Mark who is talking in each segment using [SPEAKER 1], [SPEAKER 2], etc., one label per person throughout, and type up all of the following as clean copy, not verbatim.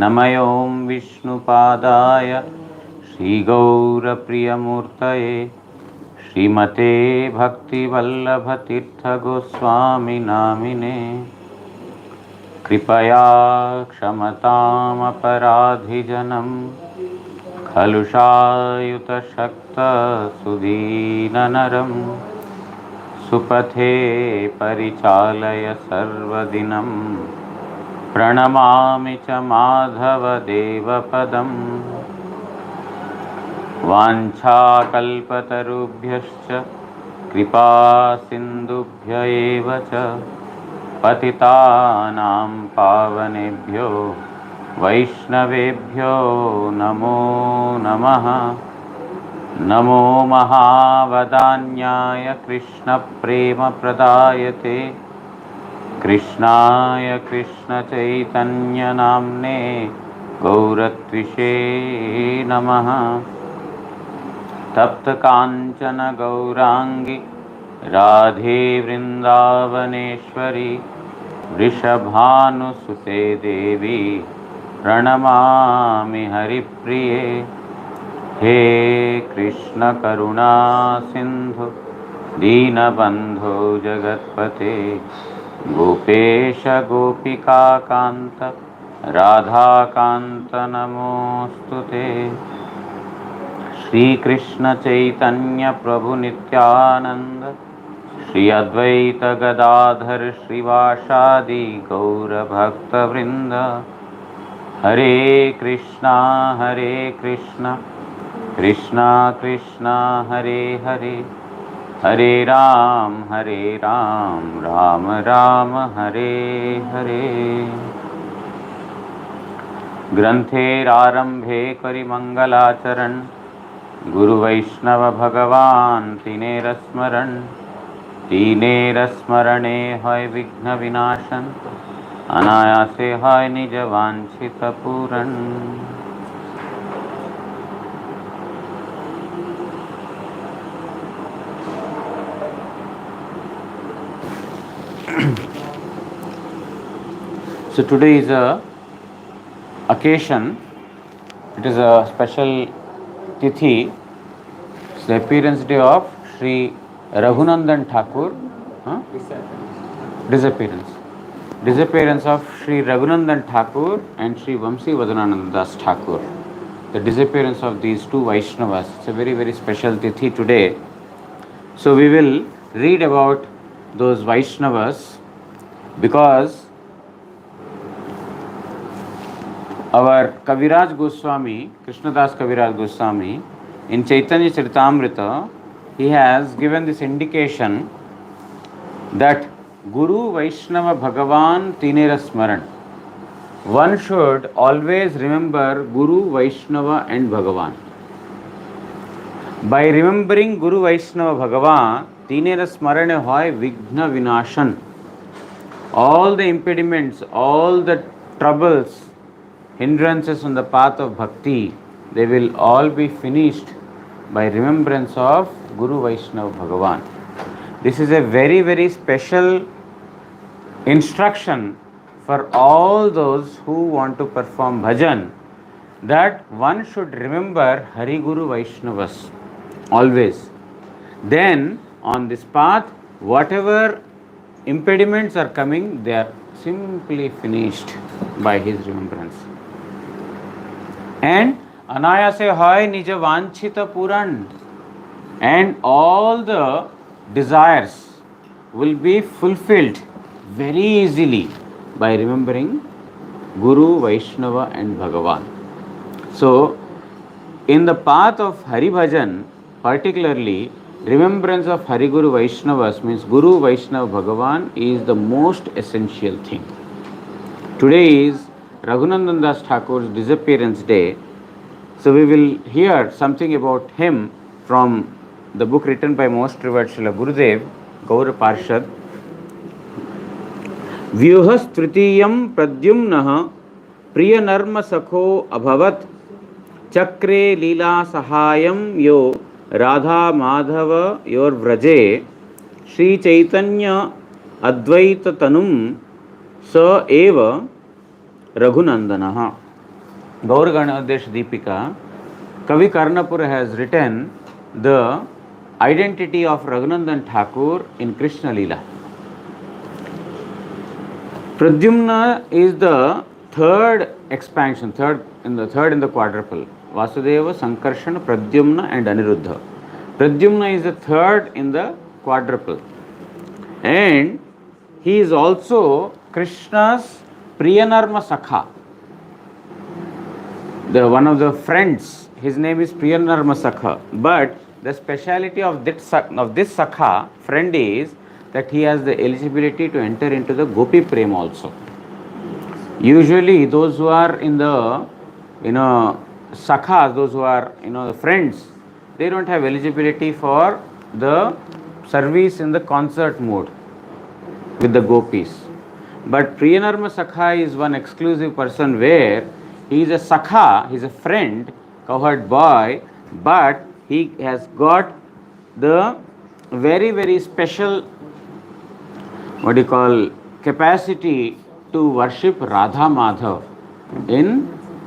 [SPEAKER 1] नमयों विष्णुपादाय श्रीगौरप्रियमूर्तये श्रीमते भक्तिवल्लभतीर्थगोस्वामिनामिने कृपया क्षमतामपराधिजनं कलुषायुतशक्तसुदीननरं सुपथे परिचालय सर्वदिनं प्रणमामि च माधवदेवपदम् वाञ्छाकल्पतरुभ्यश्च कृपा सिन्धुभ्य एव च पतितानां पावनेभ्यो वैष्णवेभ्यो नमो नमः। नमो महावदान्याय कृष्णप्रेमप्रदायते कृष्णाय कृष्णचैतन्यनाम्ने गौरत्विषे नमः। तप्तकाञ्चन गौराङ्गी राधे वृन्दावनेश्वरी वृषभानुसुते देवी प्रणमामि हरिप्रिये। हे कृष्ण करुणा सिन्धु दीनबन्धो जगत्पते गोपेश गोपिकान्त राधाकान्त नमोऽस्तुते। श्री कृष्ण चैतन्य प्रभु नित्यानंद श्री अद्वैत गदाधर श्रीवासादि गौर भक्तवृंद। हरे कृष्णा कृष्णा कृष्णा हरे हरे, हरे राम राम राम हरे हरे। ग्रंथेरारंभे करि मंगलाचरण गुरु वैष्णव भगवान तीनेर स्मरणे हय विघ्न विनाशन अनायासे हय निज वांछित पूरण। So today is a occasion. It is a special tithi. It's the appearance day of Sri Raghunandan Thakur. Disappearance of Sri Raghunandan Thakur and Sri Vamsivadanand Thakur. The disappearance of these two Vaishnavas. It's a very, very special tithi today. So we will read about those Vaishnavas because our Kaviraj Goswami, Krishnadas Kaviraj Goswami, in Chaitanya Charitamrita, he has given this indication that Guru Vaishnava Bhagavan Tinera Smaran. One should always remember Guru, Vaishnava and Bhagavan. By remembering Guru Vaishnava Bhagavan, Tinera Smarane hoy Vighna Vinashan. All the impediments, all the troubles, hindrances on the path of bhakti, they will all be finished by remembrance of Guru Vaishnava Bhagavan. This is a very, very special instruction for all those who want to perform bhajan, that one should remember Hari Guru Vaishnavas always. Then on this path, whatever impediments are coming, they are simply finished by his remembrance. And anayase hoy nija vanchita puran, and all the desires will be fulfilled very easily by remembering Guru, Vaishnava and Bhagavan. So, in the path of Hari Bhajan, particularly remembrance of Hari Guru Vaishnavas means Guru, Vaishnava, Bhagavan is the most essential thing. Today is Raghunandan Das Thakur's disappearance day. So we will hear something about him from the book written by most revered Srila Gurudev, Gaura Parshad. Vyuhas Tritiyam Pradyumnah Priyanarma Sakho Abhavat Chakre Leela Sahayam Yo Radha Madhava Yor Vraje Sri Chaitanya Advaita Tanum Sa Eva Raghunandanaha. Gaur Ganadesh Deepika, Kavi Karnapur has written the identity of Raghunandan Thakur in Krishna Leela. Pradyumna is the third expansion, third in the quadruple. Vasudeva, Sankarsana, Pradyumna and Aniruddha. Pradyumna is the third in the quadruple. And he is also Krishna's Priyanarma Sakha. One of the friends, his name is Priyanarma Sakha. But the speciality of this Sakha friend is that he has the eligibility to enter into the Gopi Prem also. Usually those who are in the Sakhas, those who are the friends, they don't have eligibility for the service in the concert mode with the gopis. But Priyanarma Sakha is one exclusive person where he is a Sakha, he is a friend, cowherd boy, but he has got the very, very special, capacity to worship Radha Madhav,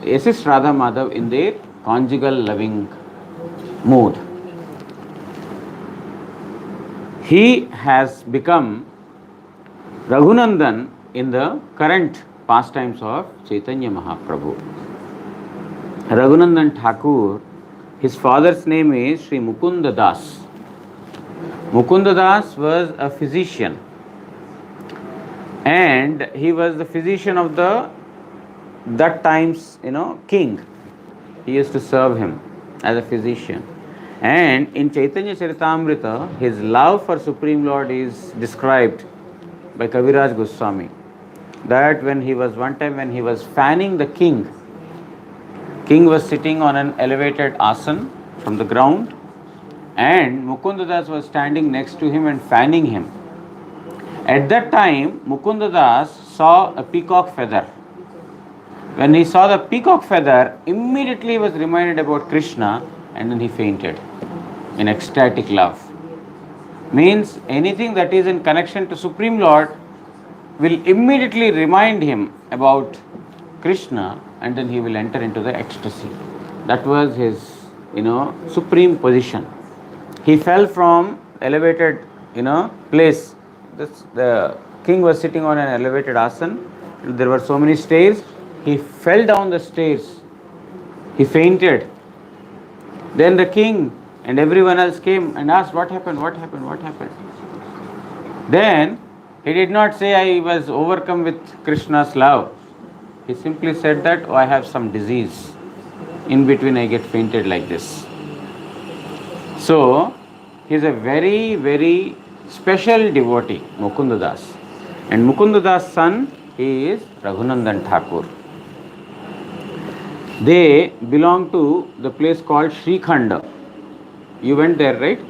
[SPEAKER 1] assist Radha Madhav in their conjugal loving mood. He has become Raghunandan in the current pastimes of Chaitanya Mahaprabhu. Raghunandan Thakur, his father's name is Sri Mukunda Das. Mukunda Das was a physician, and he was the physician of that time's king. He used to serve him as a physician. And in Chaitanya Charitamrita, his love for Supreme Lord is described by Kaviraj Goswami. That when he was fanning the king was sitting on an elevated asan from the ground, and Mukundadas was standing next to him and fanning him. At that time, Mukundadas saw a peacock feather. When he saw the peacock feather, immediately he was reminded about Krishna, and then he fainted in ecstatic love. Means anything that is in connection to Supreme Lord will immediately remind him about Krishna, and then he will enter into the ecstasy. That was his supreme position. He fell from elevated place. The king was sitting on an elevated asan. There were so many stairs. He fell down the stairs. He fainted. Then the king and everyone else came and asked, what happened? Then he did not say, I was overcome with Krishna's love. He simply said that, I have some disease. In between I get fainted like this. So, he is a very, very special devotee, Mukundadas. And Mukundadas' son, he is Raghunandan Thakur. They belong to the place called Srikhanda. You went there, right?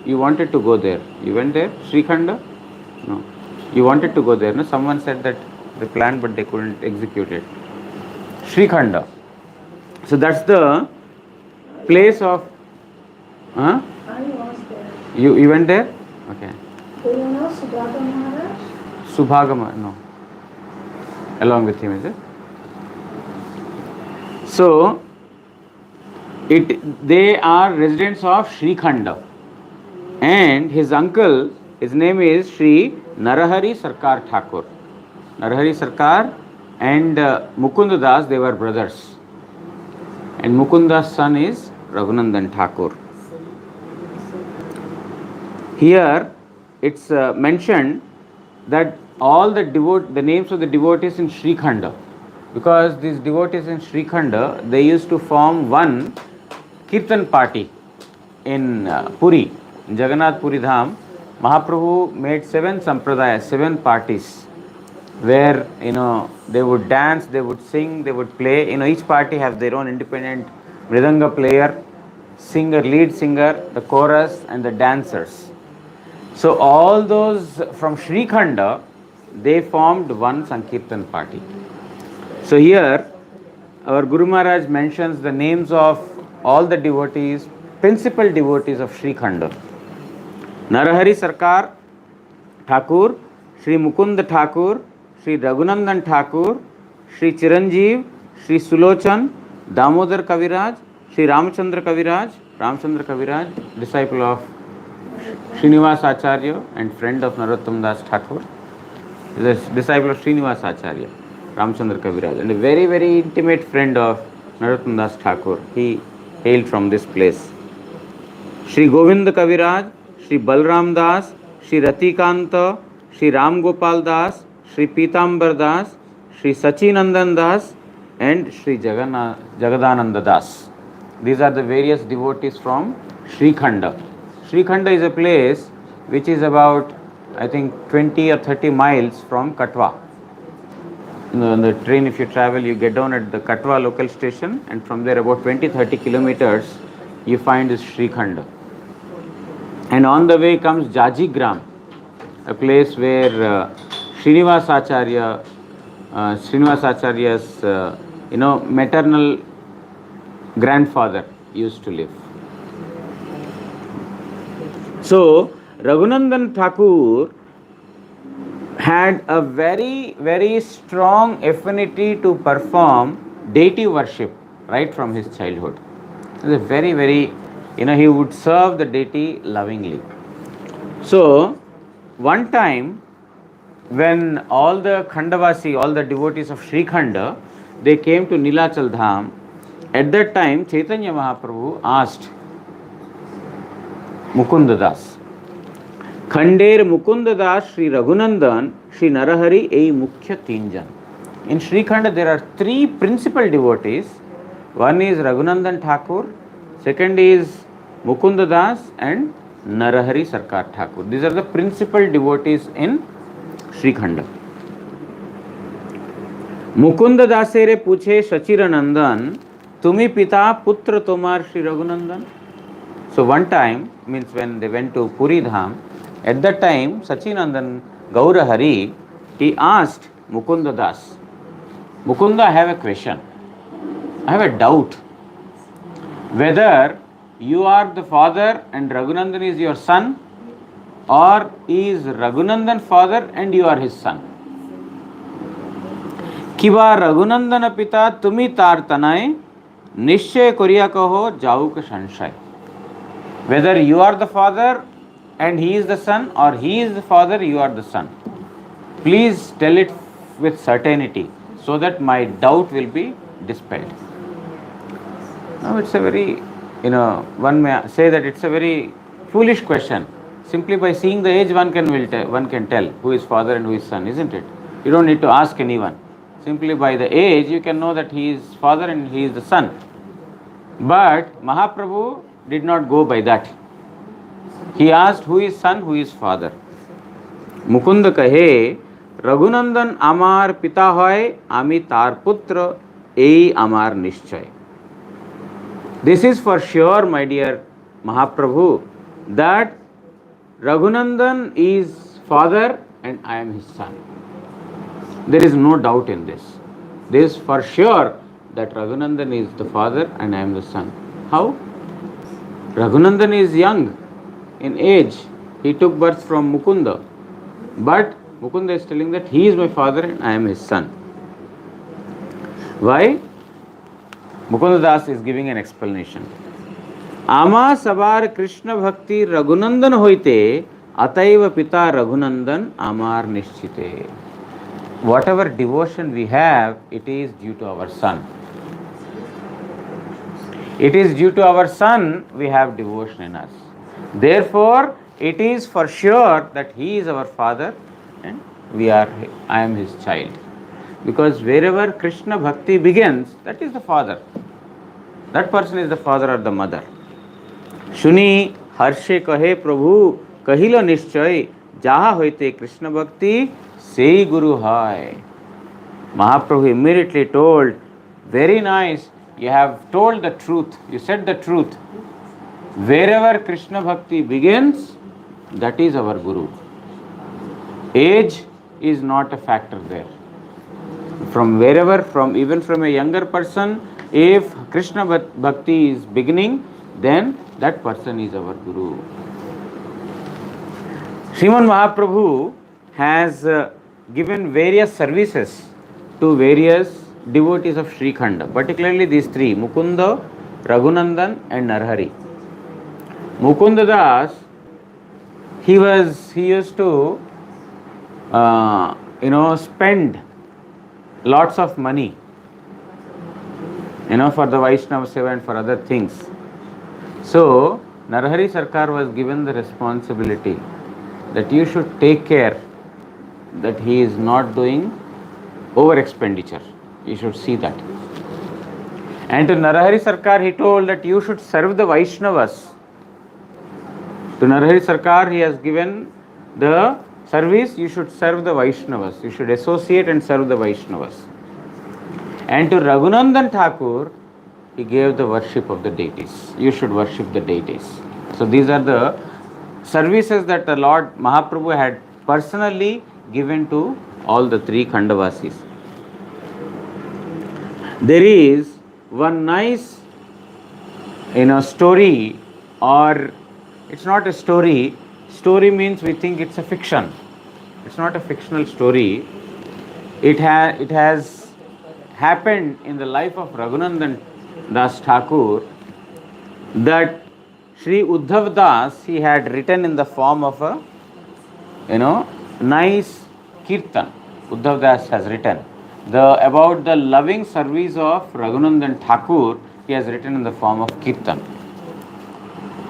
[SPEAKER 1] You wanted to go there. You went there? Srikhanda? No. You wanted to go there, no? Someone said that they planned but they couldn't execute it. Srikhanda. So that's the place of... Huh?
[SPEAKER 2] I was there.
[SPEAKER 1] You went there? Okay.
[SPEAKER 2] Do you know Subhaga Maharaj?
[SPEAKER 1] Subhaga, no. Along with him, is it? So, they are residents of Srikhanda. And his uncle, his name is Sri Narahari Sarkar Thakur. Narahari Sarkar and Mukunda Das, they were brothers. And Mukunda's son is Raghunandan Thakur. Here, it's mentioned that all the names of the devotees in Srikhanda, because these devotees in Srikhanda, they used to form one Kirtan party in Puri, in Jagannath Puri Dham. Mahaprabhu made 7 sampradayas, 7 parties, where they would dance, they would sing, they would play. Each party have their own independent mridanga player, singer, lead singer, the chorus, and the dancers. So all those from Srikhanda, they formed one Sankirtan party. So here, our Guru Maharaj mentions the names of all the devotees, principal devotees of Srikhanda. Narahari Sarkar Thakur, Sri Mukunda Thakur, Sri Raghunandan Thakur, Sri Chiranjeev, Sri Sulochan, Damodar Kaviraj, Sri Ramchandra Kaviraj, disciple of Srinivas Acharya and friend of Narottam Das Thakur, is a disciple of Srinivas Acharya, Ramchandra Kaviraj, and a very, very intimate friend of Narottam Das Thakur. He hailed from this place. Shri Govind Kaviraj, Shri Balram Das, Shri Ratikanta, Shri Ram Gopal Das, Shri Pitambar Das, Shri Sachinandan Das, and Shri Jagadananda Das. These are the various devotees from Sri Khanda. Sri Khanda is a place which is about, I think, 20 or 30 miles from Katwa. On the train, if you travel, you get down at the Katwa local station, and from there about 20-30 kilometers you find this Sri Khanda. And on the way comes Jajigram, a place where Srinivas Acharya's maternal grandfather used to live. So Raghunandan Thakur had a very, very strong affinity to perform deity worship right from his childhood. He was a very, very, he would serve the deity lovingly. So one time, when all the Khandavasi, all the devotees of Sri Khanda, they came to Nilachal Dham, at that time Chaitanya Mahaprabhu asked Mukunda Das, Khander Mukunda Das, Sri Raghunandan, Sri Narahari, Ei Mukhya Tinjan. In Sri Khanda there are three principal devotees. One is Raghunandan Thakur, second is Mukunda Das, and Narahari Sarkar Thakur. These are the principal devotees in Sri Khanda. Mukunda Dasere puche Sachiranandan, Tumi Pita Putra Tomar Sri Raghunandan. So one time, means when they went to Puri Dham, at that time Sachinandan Gaurahari, he asked Mukunda Das, Mukunda, I have a question. I have a doubt whether you are the father and Raghunandan is your son, or is Raghunandan father and you are his son? Kiba Raghunandana pita tumi tar tanai nishchay koriya kaho jauk sanshay. Whether you are the father and he is the son, or he is the father, you are the son. Please tell it with certainty so that my doubt will be dispelled. Now it's a very, one may say that it's a very foolish question. Simply by seeing the age, one can tell who is father and who is son, isn't it? You don't need to ask anyone. Simply by the age, you can know that he is father and he is the son. But Mahaprabhu did not go by that. He asked who is son, who is father. Mukunda kahe, Raghunandan amar pita hoy, ami tar putra, ei amar nishchay. This is for sure, my dear Mahaprabhu, that Raghunandan is father and I am his son. There is no doubt in this. This is for sure that Raghunandan is the father and I am the son. How? Raghunandan is young in age. He took birth from Mukunda. But Mukunda is telling that he is my father and I am his son. Why? Mukunda Das is giving an explanation. Ama sabar Krishna bhakti Raghunandan hoite, ataiva pita Raghunandan amar nishchite. Whatever devotion we have, it is due to our son. It is due to our son we have devotion in us. Therefore, it is for sure that he is our father and I am his child. Because wherever Krishna bhakti begins, that is the father. That person is the father or the mother. Shuni harshe kahe Prabhu kahilo nishchay jaha hoite Krishna bhakti sei guru hai. Mahaprabhu immediately told, very nice, you have told the truth, you said the truth. Wherever Krishna bhakti begins, that is our guru. Age is not a factor there. From wherever, even from a younger person, if Krishna bhakti is beginning, then that person is our guru. Sriman Mahaprabhu has given various services to various devotees of Sri Khanda, particularly these three, Mukunda, Raghunandan and Narhari. Mukunda Das, he used to spend lots of money for the Vaishnava Seva and for other things. So Narhari Sarkar was given the responsibility that you should take care that he is not doing over expenditure. You should see that. And to Narhari Sarkar he told that you should serve the Vaishnavas. To Narhari Sarkar he has given the service, you should serve the Vaishnavas. You should associate and serve the Vaishnavas. And to Raghunandan Thakur he gave the worship of the deities. You should worship the deities. So these are the services that the Lord Mahaprabhu had personally given to all the three Khandavasis. There is one nice story, or it's not a story. Story means we think it's a fiction. It's not a fictional story. It has happened in the life of Raghunandan Das Thakur, that Sri Uddhav Das he had written in the form of a nice kirtan. Uddhav Das has written about the loving service of Raghunandan Thakur. He has written in the form of kirtan.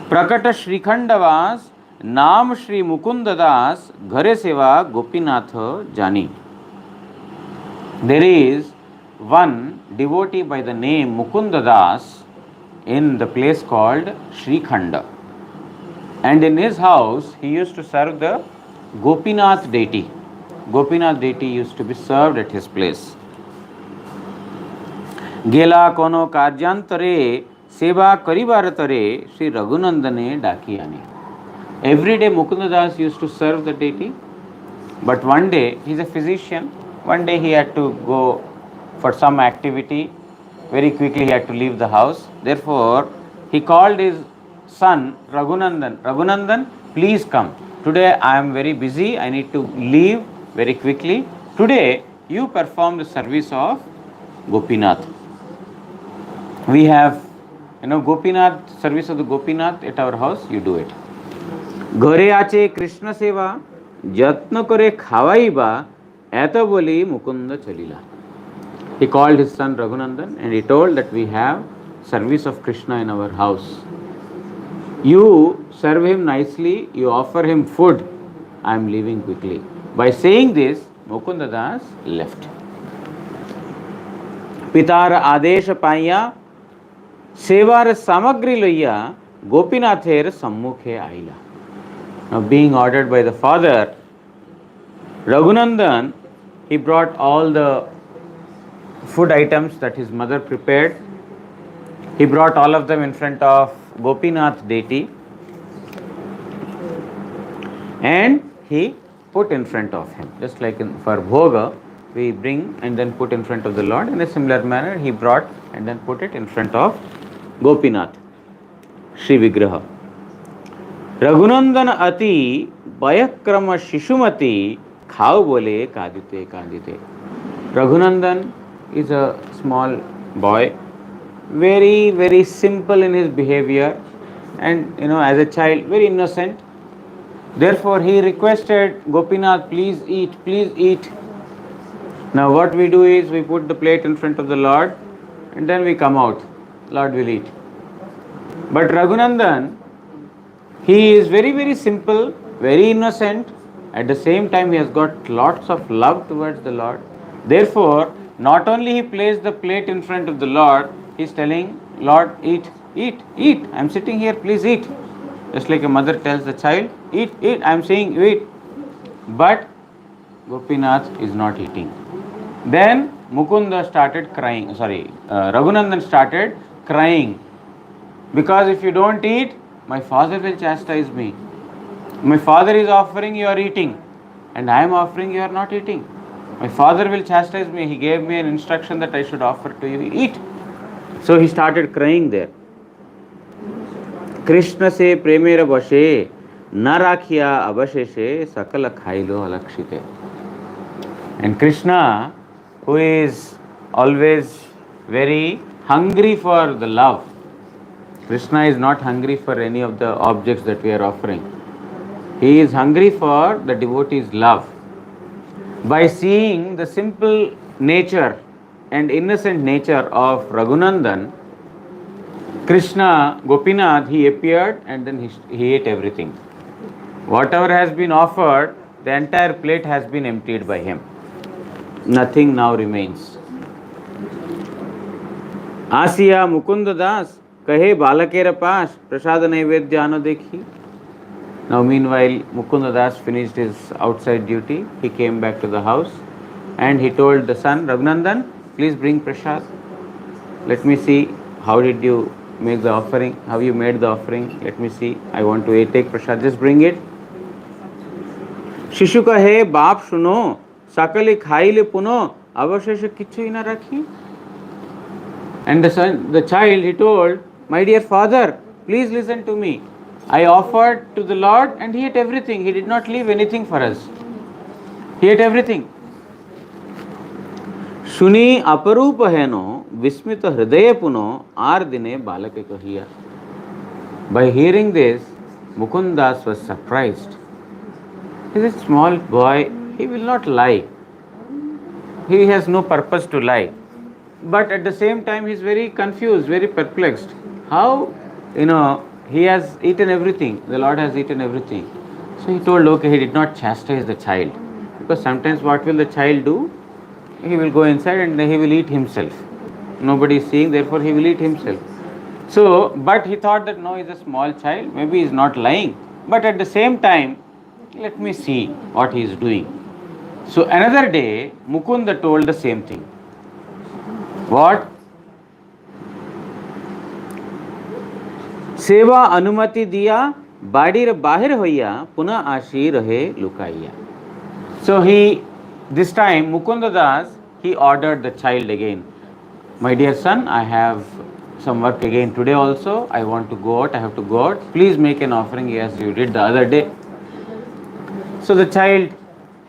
[SPEAKER 1] Prakata Shri Khandavas नाम श्री मुकुंद दास घरे सेवा गोपीनाथ जानी. There is one devotee by the name Mukunda Das in the place called Sri Khanda, and in his house he used to serve the Gopinath deity. Gopinath deity used to be served at his place. गेला कोनो कार्यांतरे सेवा करिबार तरे श्री रघुनंदने डाकी आनी. Every day Mukunda Das used to serve the deity, but one day, he is a physician, one day he had to go for some activity, very quickly he had to leave the house. Therefore, he called his son Raghunandan. Raghunandan, please come. Today I am very busy, I need to leave very quickly. Today you perform the service of Gopinath. We have, Gopinath, service of the Gopinath at our house, you do it. ঘরে আছে কৃষ্ণ সেবা যত্ন করে খাওয়াইবা এত বলি Mukunda চলিলা. He called his son Raghunandan and he told that we have service of Krishna in our house. You serve him nicely, you offer him food, I am leaving quickly. By saying this, Mukunda Das left. পিতার আদেশ পাইয়া সেবার সামগ্রী লইয়া গোপীনাথের সম্মুখে আইলা. Now, being ordered by the father, Raghunandan, he brought all the food items that his mother prepared. He brought all of them in front of Gopinath deity and he put in front of him. Just like for Bhoga, we bring and then put in front of the Lord. In a similar manner, he brought and then put it in front of Gopinath, Shri Vigraha. Raghunandan अति भयक्रम शिशुमती खाओ बोले कांदिते कांदिते. Raghunandan is a small boy, very simple in his behavior, and as a child very innocent. Therefore he requested Gopinath, please eat, please eat. Now what we do is we put the plate in front of the Lord and then we come out. Lord will eat. But Raghunandan, he is very simple, very innocent. At the same time, he has got lots of love towards the Lord. Therefore, not only he placed the plate in front of the Lord, he is telling, Lord, eat, eat, eat. I am sitting here, please eat. Just like a mother tells the child, eat, eat. I am saying, eat. But Gopinath is not eating. Then Mukunda started crying. Raghunandan started crying. Because if you don't eat, my father will chastise me. My father is offering, you are eating, and I am offering, you are not eating. My father will chastise me. He gave me an instruction that I should offer to you, eat. So he started crying there. Krishna se premera bashe na rakhiya abasheshe sakala khailo alakshite. And Krishna, who is always very hungry for the love. Krishna is not hungry for any of the objects that we are offering. He is hungry for the devotee's love. By seeing the simple nature and innocent nature of Raghunandan, Krishna, Gopinath, he appeared and then he ate everything. Whatever has been offered, the entire plate has been emptied by him. Nothing now remains. Asiya Mukunda Das kahe balakera paas prasada naivedya ano dekhi. Now meanwhile Mukunda Das finished his outside duty. He came back to the house and he told the son, Raghunandan, please bring prasad. Let me see how did you make the offering, how you made the offering. Let me see. I want to take prasad. Just bring it. शिशु कहे बाप सुनो सकले खाइले पुनो अवशेष किच्छु ही न रखी. And the child, he told, my dear father, please listen to me. I offered to the Lord and he ate everything. He did not leave anything for us. He ate everything. सुनी अपरूप हेनो विस्मित हृदय पुनो are दिने बालके कहिया. By hearing this, Mukundas was surprised. He is a small boy, he will not lie. He has no purpose to lie. But at the same time, he is very confused, very perplexed. How, he has eaten everything, the Lord has eaten everything. So he told, okay, he did not chastise the child. Because sometimes what will the child do? He will go inside and he will eat himself. Nobody is seeing, therefore he will eat himself. So, but he thought that no, he is a small child, maybe he is not lying. But at the same time, let me see what he is doing. So another day, Mukunda told the same thing. What? सेवा अनुमति दिया बाड़ीर बाहिर होइया पुनः आशी रहे लुकाइया. So this time Mukunda Das, he ordered the child again. My dear son, I have some work again today also. I want to go out. I have to go out. Please make an offering as you did the other day. So the child,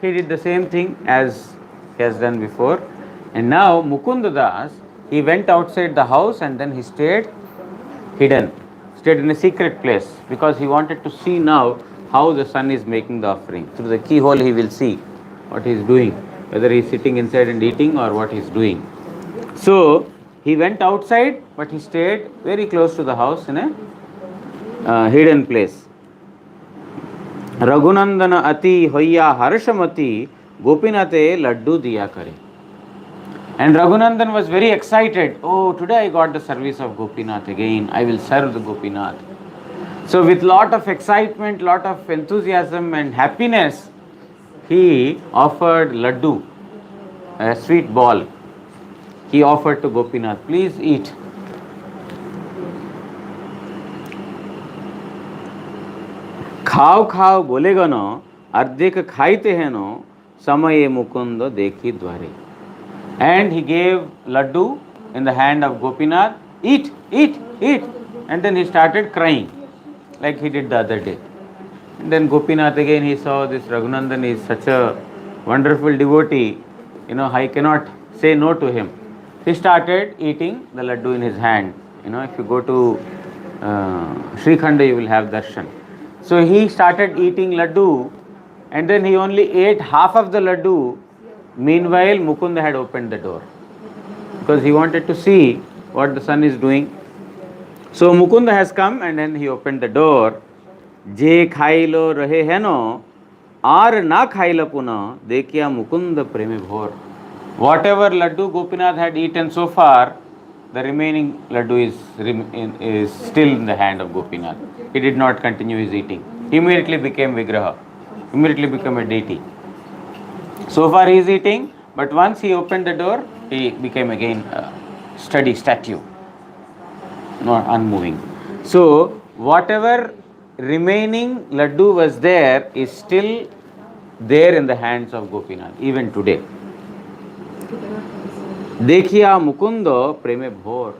[SPEAKER 1] he did the same thing as he has done before. And now Mukunda Das, he went outside the house and then he stayed hidden, stayed in a secret place because he wanted to see now how the son is making the offering. Through the keyhole he will see what he is doing, whether he is sitting inside and eating or what he is doing. So he went outside but he stayed very close to the house in a hidden place. Raghunandan ati hoya harshamati gopinate laddu diya kare. And Raghunandan was very excited. Oh, today I got the service of Gopinath again. I will serve the Gopinath. So with lot of excitement, lot of enthusiasm and happiness, he offered laddu, a sweet ball. He offered to Gopinath, please eat. खाओ खाओ बोलेगा न अर्धेक खाइते हैं न समय मुकुंद देखी द्वारे. And he gave laddu in the hand of Gopinath. Eat, eat, eat. And then he started crying like he did the other day. And then Gopinath again, he saw this Raghunandan is such a wonderful devotee. I cannot say no to him. He started eating the laddu in his hand. If you go to Sri Khanda, you will have darshan. So he started eating laddu and then he only ate half of the laddu. Meanwhile, Mukunda had opened the door because he wanted to see what the son is doing. So Mukunda has come and then he opened the door. Je khailo rahe heno, ar na khaila puna, dekhiya Mukunda preme bhor. Whatever laddu Gopinath had eaten so far, the remaining laddu is still in the hand of Gopinath. He did not continue his eating. He immediately became Vigraha, immediately became a deity. So far he is eating, but once he opened the door, he became again a steady statue, not unmoving. So whatever remaining laddu was there is still there in the hands of Gopinath, even today. Dekhiya Mukunda preme bhor.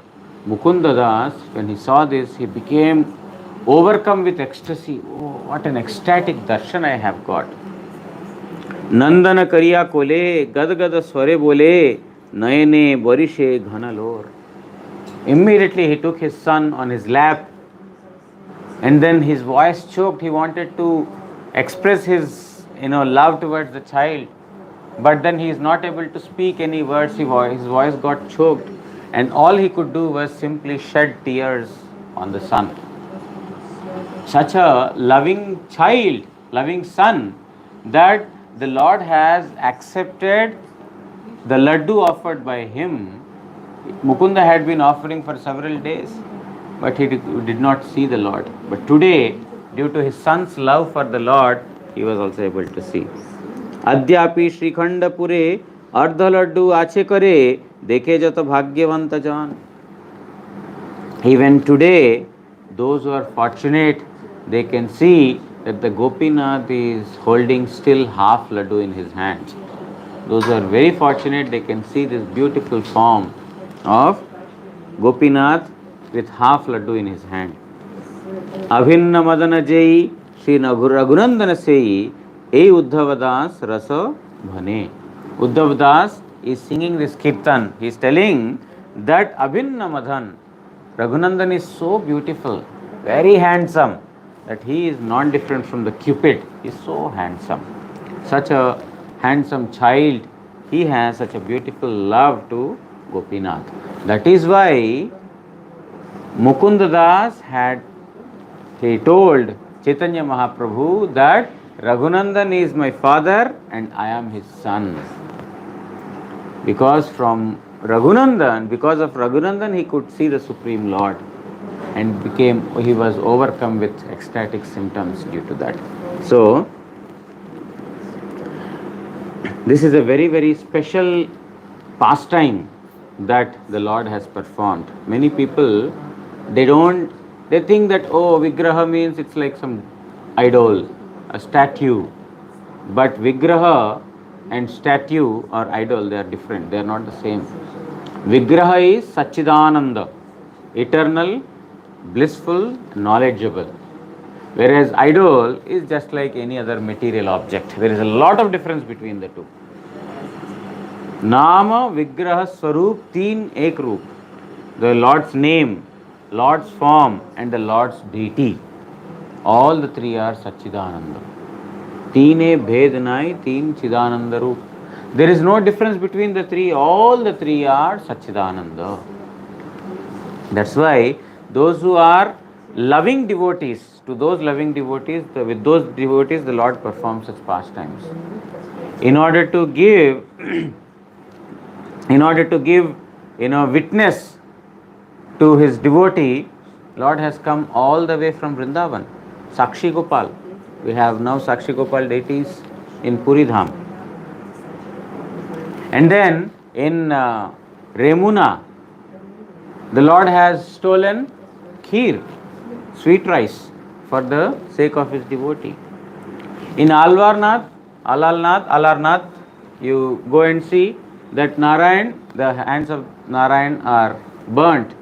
[SPEAKER 1] Mukunda Das, when he saw this, he became overcome with ecstasy. Oh, what an ecstatic darshan I have got. नंदन करिया कोले गद गद स्वरे बोले Nayane Borishe Ghanalor. Immediately he took his son on his lap, and then his voice choked. He wanted to express his love towards the child, but then he is not able to speak any words. His voice got choked, and all he could do was simply shed tears on the son. Such a loving child, loving son, that the Lord has accepted the laddu offered by him. Mukunda had been offering for several days, but he did not see the Lord. But today, due to his son's love for the Lord, he was also able to see. Adyapi Shrikhandapure Ardha Laddu Ache Kare Dekhe Jata Bhagyavanta Jan. Even today, those who are fortunate, they can see that the Gopinath is holding still half laddu in his hand. Those who are very fortunate, they can see this beautiful form of Gopinath with half laddu in his hand. Abhinna Madana Jai Sri Raghunandan Sei E Uddhava Das Rasa Bhane. Uddhava Das is singing this kirtan. He is telling that Abhinna Madan, Raghunandan is so beautiful, very handsome, that he is not different from the Cupid. He is so handsome. Such a handsome child, he has such a beautiful love to Gopinath. That is why Mukunda Das he told Chaitanya Mahaprabhu that Raghunandan is my father and I am his son. Because of Raghunandan, he could see the Supreme Lord and he was overcome with ecstatic symptoms due to that. So, this is a very, very special pastime that the Lord has performed. Many people, they think that, Vigraha means it's like some idol, a statue. But Vigraha and statue or idol, they are different. They are not the same. Vigraha is Satchidananda, eternal, blissful, knowledgeable. Whereas idol is just like any other material object. There is a lot of difference between the two. Nama, Vigraha, Swarup, Teen, Ek Roop. The Lord's name, Lord's form and the Lord's deity. All the three are Satchidananda. Teene Bhednai, Teen Chidananda Roop. There is no difference between the three. All the three are Satchidananda. That's why those who are loving devotees, with those devotees, the Lord performs such pastimes. In order to give witness to his devotee, Lord has come all the way from Vrindavan. Sakshi Gopal. We have now Sakshi Gopal deities in Puri Dham. And then in Remuna, the Lord has stolen kheer, sweet rice, for the sake of his devotee. In Alarnath, you go and see that the hands of Narayan are burnt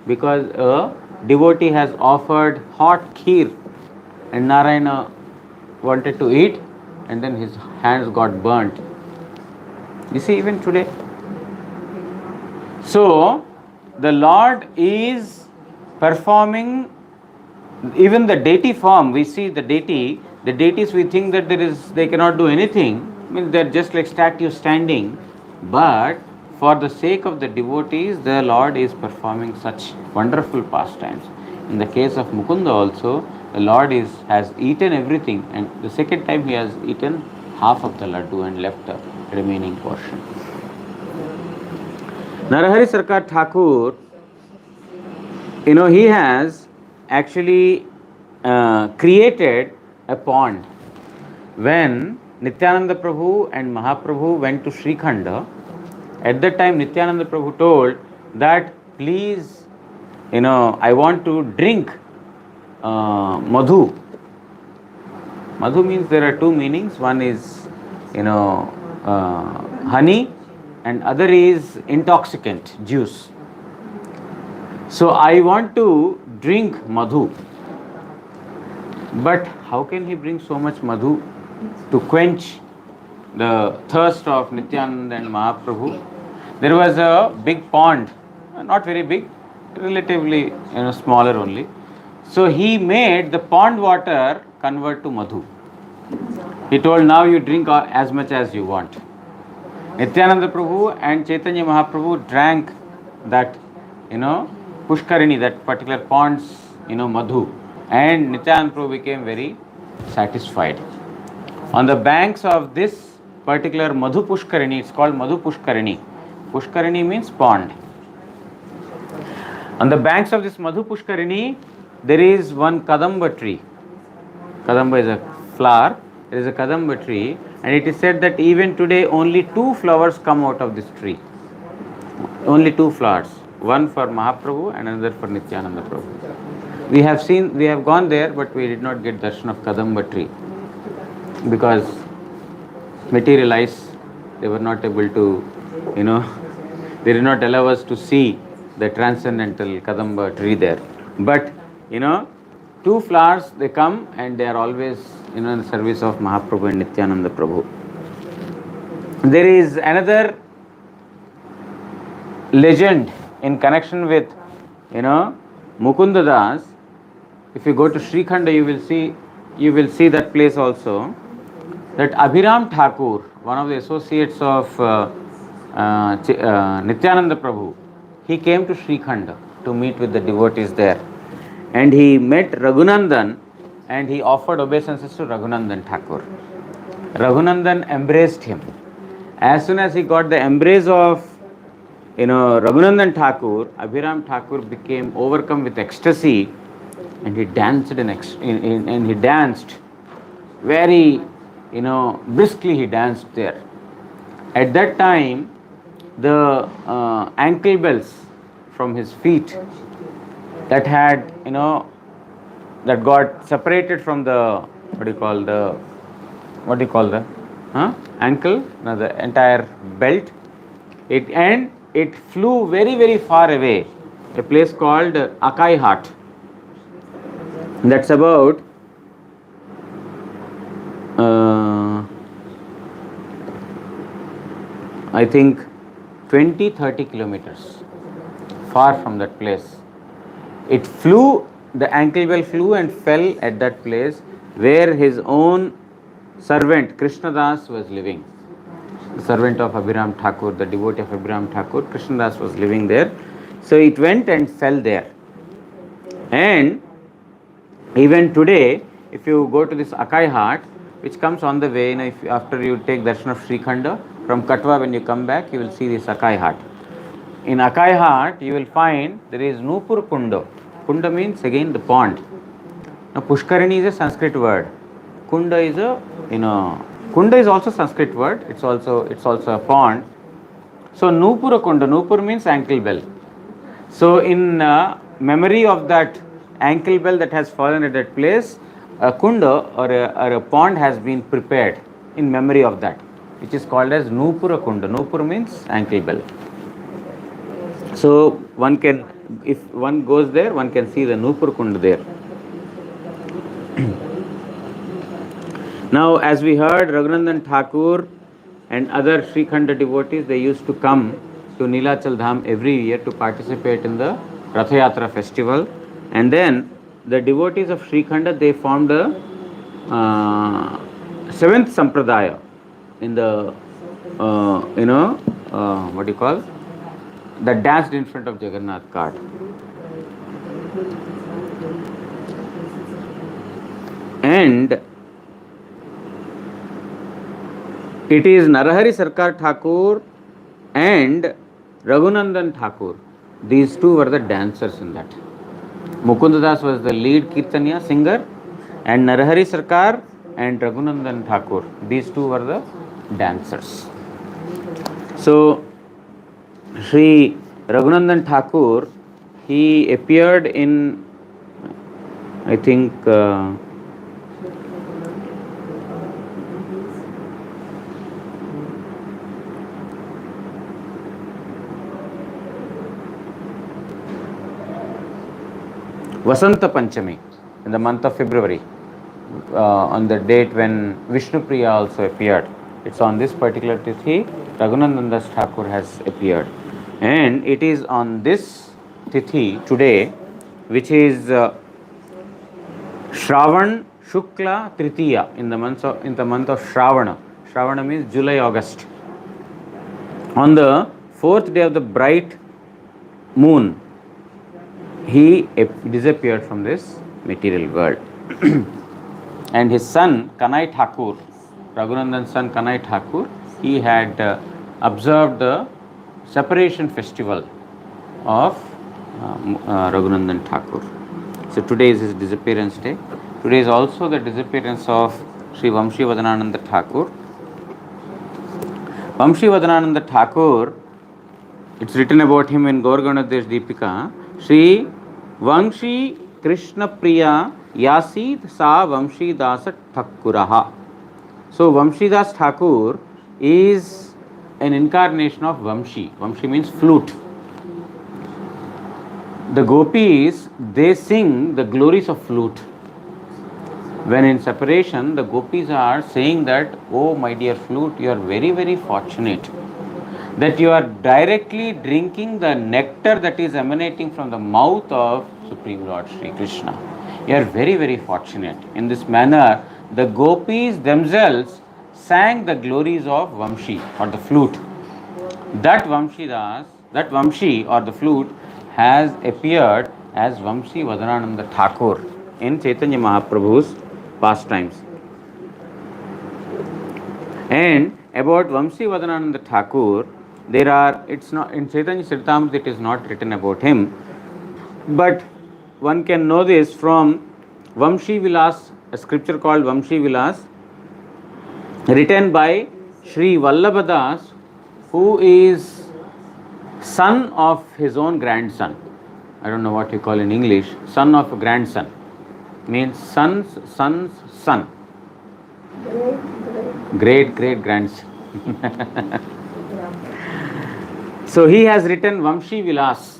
[SPEAKER 1] because a devotee has offered hot kheer and Narayana wanted to eat and then his hands got burnt. You see, even today. So, the Lord is performing even the deity form. We see the deities we think that they cannot do anything. I mean, they are just like statues standing. But for the sake of the devotees, the Lord is performing such wonderful pastimes. In the case of Mukunda also, the Lord has eaten everything, and the second time he has eaten half of the laddu and left the remaining portion. Narahari Sarkar Thakur, he has actually created a pond. When Nityananda Prabhu and Mahaprabhu went to Srikhanda, at that time Nityananda Prabhu told that please, I want to drink madhu. Madhu means there are two meanings. One is, honey, and other is intoxicant, juice. So I want to drink madhu. But how can he bring so much madhu to quench the thirst of Nityananda and Mahaprabhu? There was a big pond, not very big, relatively smaller only. So he made the pond water convert to madhu. He told, now you drink as much as you want. Nityananda Prabhu and Chaitanya Mahaprabhu drank that, Pushkarini, that particular pond's, madhu. And Nityananda Prabhu became very satisfied. On the banks of this particular Madhu Pushkarini, it's called Madhu Pushkarini. Pushkarini means pond. On the banks of this Madhu Pushkarini, there is one Kadamba tree. Kadamba is a flower. There is a Kadamba tree, and it is said that even today only 2 flowers come out of this tree. Only 2 flowers. One for Mahaprabhu and another for Nityananda Prabhu. We have gone there, but we did not get darshan of Kadamba tree because materialize, they were not able to, they did not allow us to see the transcendental Kadamba tree there. But, 2 flowers, they come and they are always, in the service of Mahaprabhu and Nityananda Prabhu. There is another legend in connection with, Mukunda Das. If you go to Srikhanda, you will see that place also. That Abhiram Thakur, one of the associates of Nityananda Prabhu, he came to Srikhanda to meet with the devotees there. And he met Raghunandan and he offered obeisances to Raghunandan Thakur. Raghunandan embraced him. As soon as he got the embrace of Raghunandan Thakur, Abhiram Thakur became overcome with ecstasy and he danced and he danced very briskly. He danced there. At that time, the ankle bells from his feet that had that got separated from the ankle, the entire belt, it flew very, very far away, a place called Akai Hat. That's about I think 20-30 kilometers far from that place. It flew, the ankle bell flew and fell at that place where his own servant Krishnadas was living. The servant of Abhiram Thakur, the devotee of Abhiram Thakur, Krishnadas was living there. So it went and fell there. And even today, if you go to this Akai Hat, which comes on the way, after you take darshan of Srikhanda, from Katwa when you come back, you will see this Akai Hat. In Akai Hat, you will find there is Nupur Kunda. Kunda means again the pond. Now Pushkarini is a Sanskrit word. Kunda is Kunda is also Sanskrit word. It's also a pond. So Nupura Kunda. Nupur means ankle bell. So in memory of that ankle bell that has fallen at that place, a kunda or a pond has been prepared in memory of that, which is called as Nupura Kunda. Nupur means ankle bell. So one can, if one goes there, one can see the Nupur Kunda there. Now, as we heard, Raghunandan Thakur and other Srikhanda devotees, they used to come to Nilachal Dham every year to participate in the Ratha Yatra festival. And then the devotees of Srikhanda, they formed a 7th Sampradaya in the, that danced in front of Jagannath cart. And it is Narahari Sarkar Thakur and Raghunandan Thakur. These two were the dancers in that. Mukunda Das was the lead Kirtaniya singer, and Narahari Sarkar and Raghunandan Thakur. These two were the dancers. So, Sri Raghunandan Thakur, he appeared in, I think, Vasanta Panchami, in the month of February, on the date when Vishnu Priya also appeared. It's on this particular tithi Raghunandan Das Thakur has appeared. And it is on this tithi today, which is Shravan Shukla Tritiya, in the month of Shravana. Shravana means July, August. On the fourth day of the bright moon, he disappeared from this material world. And his son Kanai Thakur, Raghunandan's son Kanai Thakur, he had observed the separation festival of Raghunandan Thakur. So today is his disappearance day. Today is also the disappearance of Sri Vamsivadanand Thakur. Vamsivadanand Thakur, it's written about him in Gaurganadesh Deepika. Sri Vamshi Krishna Priya Yasid Sa Vamshidasa Thakuraha. So Vamshidas Thakur is an incarnation of Vamshi. Vamshi means flute. The gopis, they sing the glories of flute. When in separation, the gopis are saying that, oh my dear flute, you are very, very fortunate that you are directly drinking the nectar that is emanating from the mouth of Supreme Lord Sri Krishna. You are very, very fortunate. In this manner, the gopis themselves sang the glories of Vamshi or the flute. That Vamshi or the flute has appeared as Vamsivadanand Thakur in Chaitanya Mahaprabhu's pastimes. And about Vamsivadanand Thakur, it's not in Chaitanya Charitamrita, it is not written about him, but one can know this from Vamshi Vilas, a scripture called Vamshi Vilas, written by Sri Vallabhadas, who is son of his own grandson. I don't know what you call in English. Son of a grandson means son's son. Great grandson. So he has written Vamshi Vilas.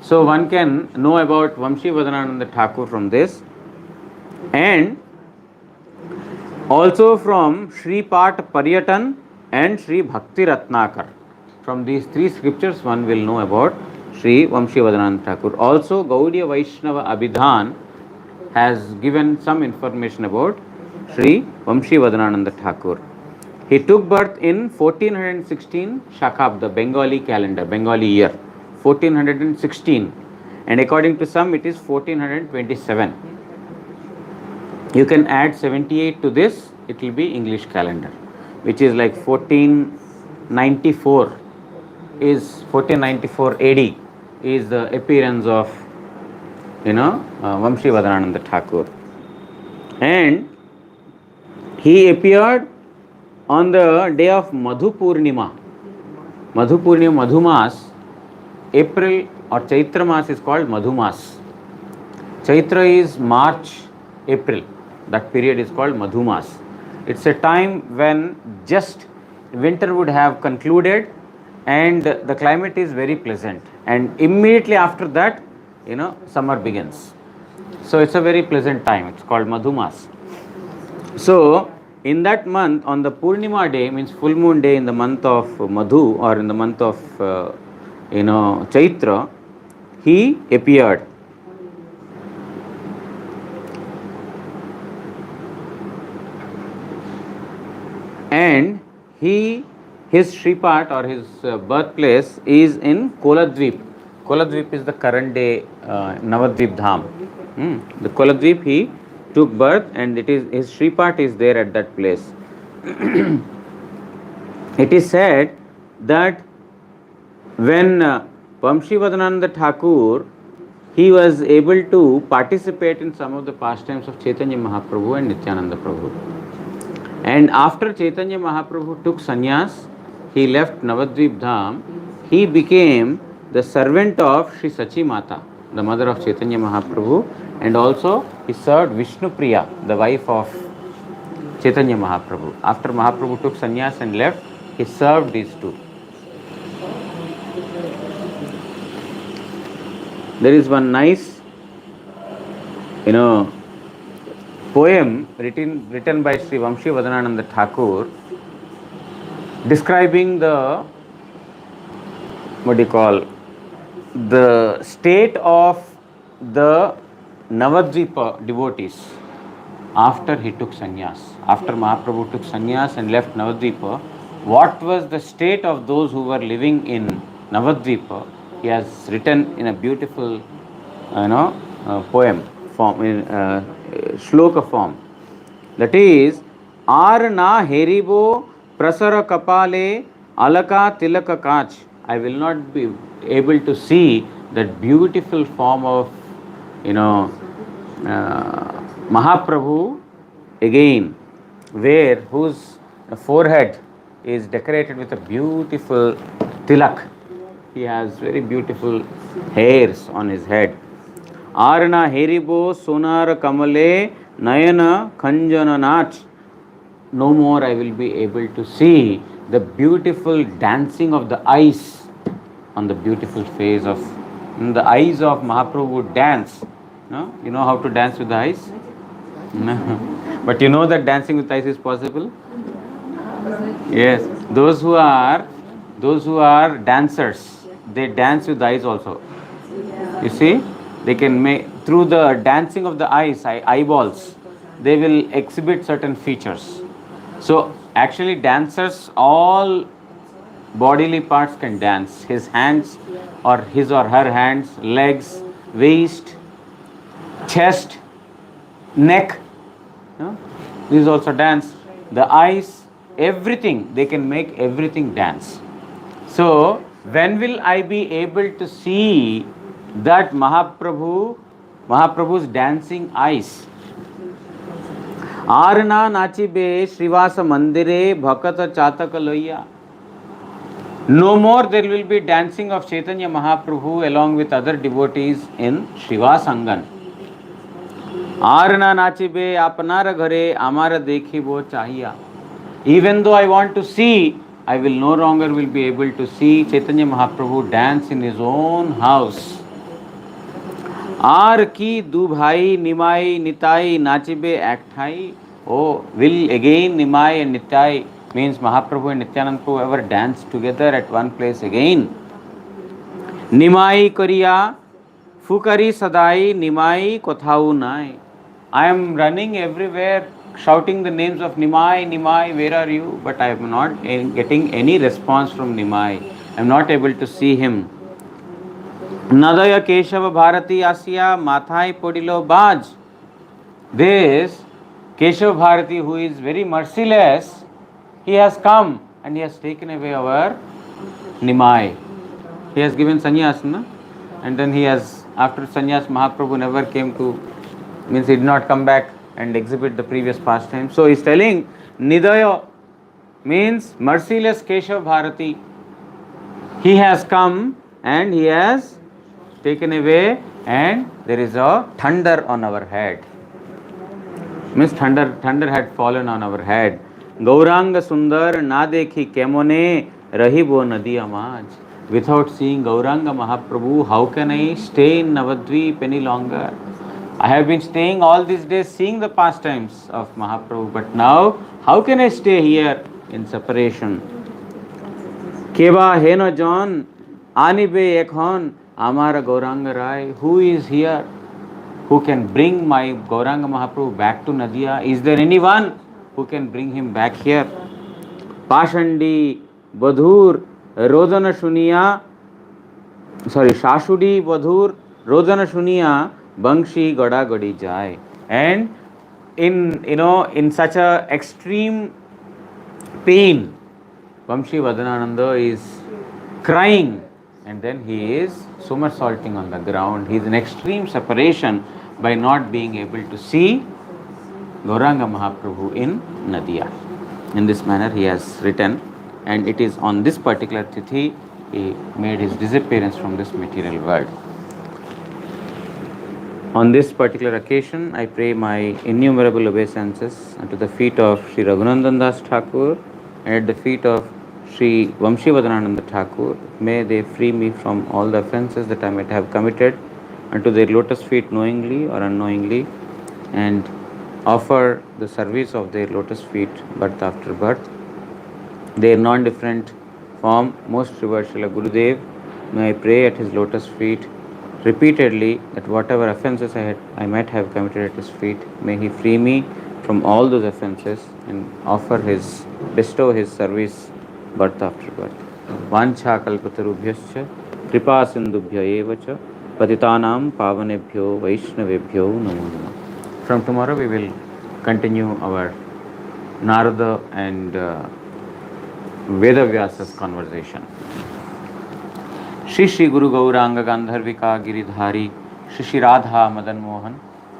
[SPEAKER 1] So one can know about Vamsivadanand Thakur from this, and also from Sri Pat Paryatan and Sri Bhakti Ratnakar. From these three scriptures one will know about Sri Vamsivadanand Thakur. Also Gaudiya Vaishnava Abhidhan has given some information about Sri Vamsivadanand Thakur. He took birth in 1416 Shakabda, Bengali calendar, Bengali year, 1416, and according to some it is 1427. You can add 78 to this, it will be English calendar, which is like 1494 AD is the appearance of Vamsivadanand Thakur. And he appeared on the day of Madhu Purnima. Madhumas, April or Chaitra Mas is called Madhumas. Chaitra is March, April. That period is called Madhumas. It's a time when just winter would have concluded and the climate is very pleasant. And immediately after that, summer begins. So it's a very pleasant time. It's called Madhumas. So in that month, on the Purnima day, means full moon day in the month of Madhu or in the month of Chaitra, he appeared. And his Shripat or his birthplace is in Koladvip. Koladvip is the current day Navadvip Dham. The Koladvip he took birth, and his Shripat is there at that place. It is said that when Vamsivadananda Thakur, he was able to participate in some of the pastimes of Chaitanya Mahaprabhu and Nityananda Prabhu. And after Chaitanya Mahaprabhu took sannyas, he left Navadvip Dham, he became the servant of Sri Sachi Mata, the mother of Chaitanya Mahaprabhu, and also he served Vishnu Priya, the wife of Chaitanya Mahaprabhu. After Mahaprabhu took sannyas and left, he served these two. There is one nice, poem written by Sri Vamsivadanand Thakur, describing the, what do you call, the state of the Navadvipa devotees after he took sannyas. After Mahaprabhu took sannyas and left Navadvipa, what was the state of those who were living in Navadvipa? He has written in a beautiful, poem form, in shloka form. That is, Ar na heribo prasara kapale alaka tilaka kach. I will not be able to see that beautiful form of, Mahaprabhu again, where whose forehead is decorated with a beautiful tilak. He has very beautiful hairs on his head. Arna heribo sonar kamale nayana khanjana nach. No more I will be able to see the beautiful dancing of the eyes on the beautiful face of, the eyes of Mahaprabhu would dance. No? You know how to dance with the eyes? No. But you know that dancing with eyes is possible? Yes. Those who are dancers, they dance with the eyes also. You see, they can make, through the dancing of the eyes, eyeballs, they will exhibit certain features. So actually dancers, all bodily parts can dance. His hands or his or her hands, legs, waist, chest, neck, these also dance. The eyes, everything, they can make everything dance. So when will I be able to see that Mahaprabhu's dancing eyes? Arna nachibe Srivasa mandire bhakata chataka loya. No more there will be dancing of Chaitanya Mahaprabhu along with other devotees in Srivasangan. Arna nachibe apnar ghare amara dekhibo chahiya. Even though I want to see, I will no longer will be able to see Chaitanya Mahaprabhu dance in his own house. Ar ki du bhai nimai nitai nachibe ekthai. Oh, will again Nimai and Nitai, means Mahaprabhu and Nityanand Prabhu ever dance together at one place again. Nimai kariya fukari sadai nimai kothau nai. I am running everywhere shouting the names of Nimai, Nimai, where are you? But I am not getting any response from Nimai. I am not able to see him. Nadaya Keshava Bharati Asya Mathai Podilo Baj. This Keshav Bharati, who is very merciless, he has come and he has taken away our Nimai. He has given sannyas, no? And then he has, after sannyas, Mahaprabhu never came to, means he did not come back and exhibit the previous pastime. So he is telling Nidaya means merciless Keshav Bharati. He has come and he has taken away, and there is a thunder on our head. Means thunder had fallen on our head. Gauranga Sundar na dekhi kemone rahibo nadi amaj. Without seeing Gauranga Mahaprabhu, how can I stay in Navadvip any longer? I have been staying all these days seeing the pastimes of Mahaprabhu, but now how can I stay here in separation? Keva heno John anibe ekhon amara Gauranga Rai. Who is here who can bring my Gauranga Mahaprabhu back to Nadia? Is there anyone who can bring him back here? Pashandi Badhur Rodana Shuniya, Shashudi Badhur Rodana Shuniya Bangshi Gada Gadi Jai. And in such a extreme pain, Vamsivadanand is crying, and then he is somersaulting on the ground. He is in extreme separation by not being able to see Gauranga Mahaprabhu in Nadia. In this manner he has written, and it is on this particular tithi he made his disappearance from this material world. On this particular occasion, I pray my innumerable obeisances unto the feet of Sri Raghunandan Das Thakur and at the feet of Sri Vamsivadanand Thakur. May they free me from all the offences that I might have committed unto their lotus feet knowingly or unknowingly, and offer the service of their lotus feet birth after birth. their non-different form, most revered Srila Gurudev, may I pray at his lotus feet repeatedly that whatever offences I might have committed at his feet, may he free me from all those offences and bestow his service birth after birth. Vancha kalpatarubhyascha kripa sindubhya eva cha patitanam pavanebhyo vaishnavebhyo namo namaha. From tomorrow we will continue our Narada and Vedavyasa's conversation. Shri Shri गुरु गौरांग गांधर्विका गिरिधारी श्री श्री राधा मदन मोहन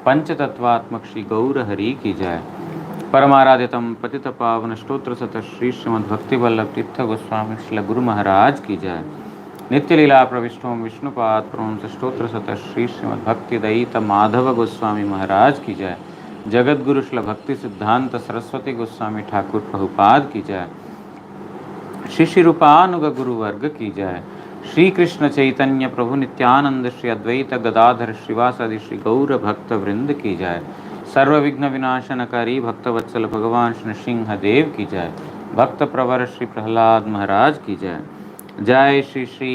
[SPEAKER 1] पंचतत्वात्मक श्री गौर हरि की जय। परमाराधितम पतित पावन स्तोत्र सत श्री श्रीमद् भक्ति वल्लभ तीर्थ गोस्वामी श्री गुरु महाराज की जय। नित्य लीला प्रविष्टों विष्णुपाद प्रवंश स्तोत्र सत श्री श्रीमद् भक्ति दयित माधव गोस्वामी महाराज की जय। जगत गुरु श्री भक्ति सिद्धांत सरस्वती गोस्वामी ठाकुर प्रभुपाद की जय। श्री श्री रूपानुग गुरु वर्ग की जय। श्री कृष्ण चैतन्य प्रभु नित्यानंद श्री अद्वैत गदाधर श्रीवासादि श्री गौर भक्त वृंद की जय। सर्व विघ्न विनाशनकारी भक्तवत्सल भगवान श्री नृसिंह देव की जय। भक्त प्रवर श्री प्रहलाद महाराज की जय। जय श्री श्री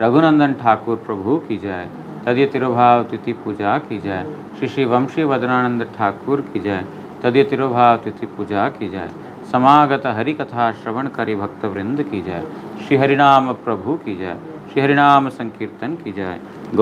[SPEAKER 1] रघुनंदन ठाकुर प्रभु की जय। तदीय तिरुभाव तिथि पूजा की जय। श्री श्री वंशीवदनानंद ठाकुर की जय। तदीय तिरुभाव तिथि पूजा की जय। समागत हरि कथा श्रवण करी भक्त वृंद की जय। श्री हरिनाम प्रभु की जय। श्री हरिनाम संकीर्तन की जय। गौ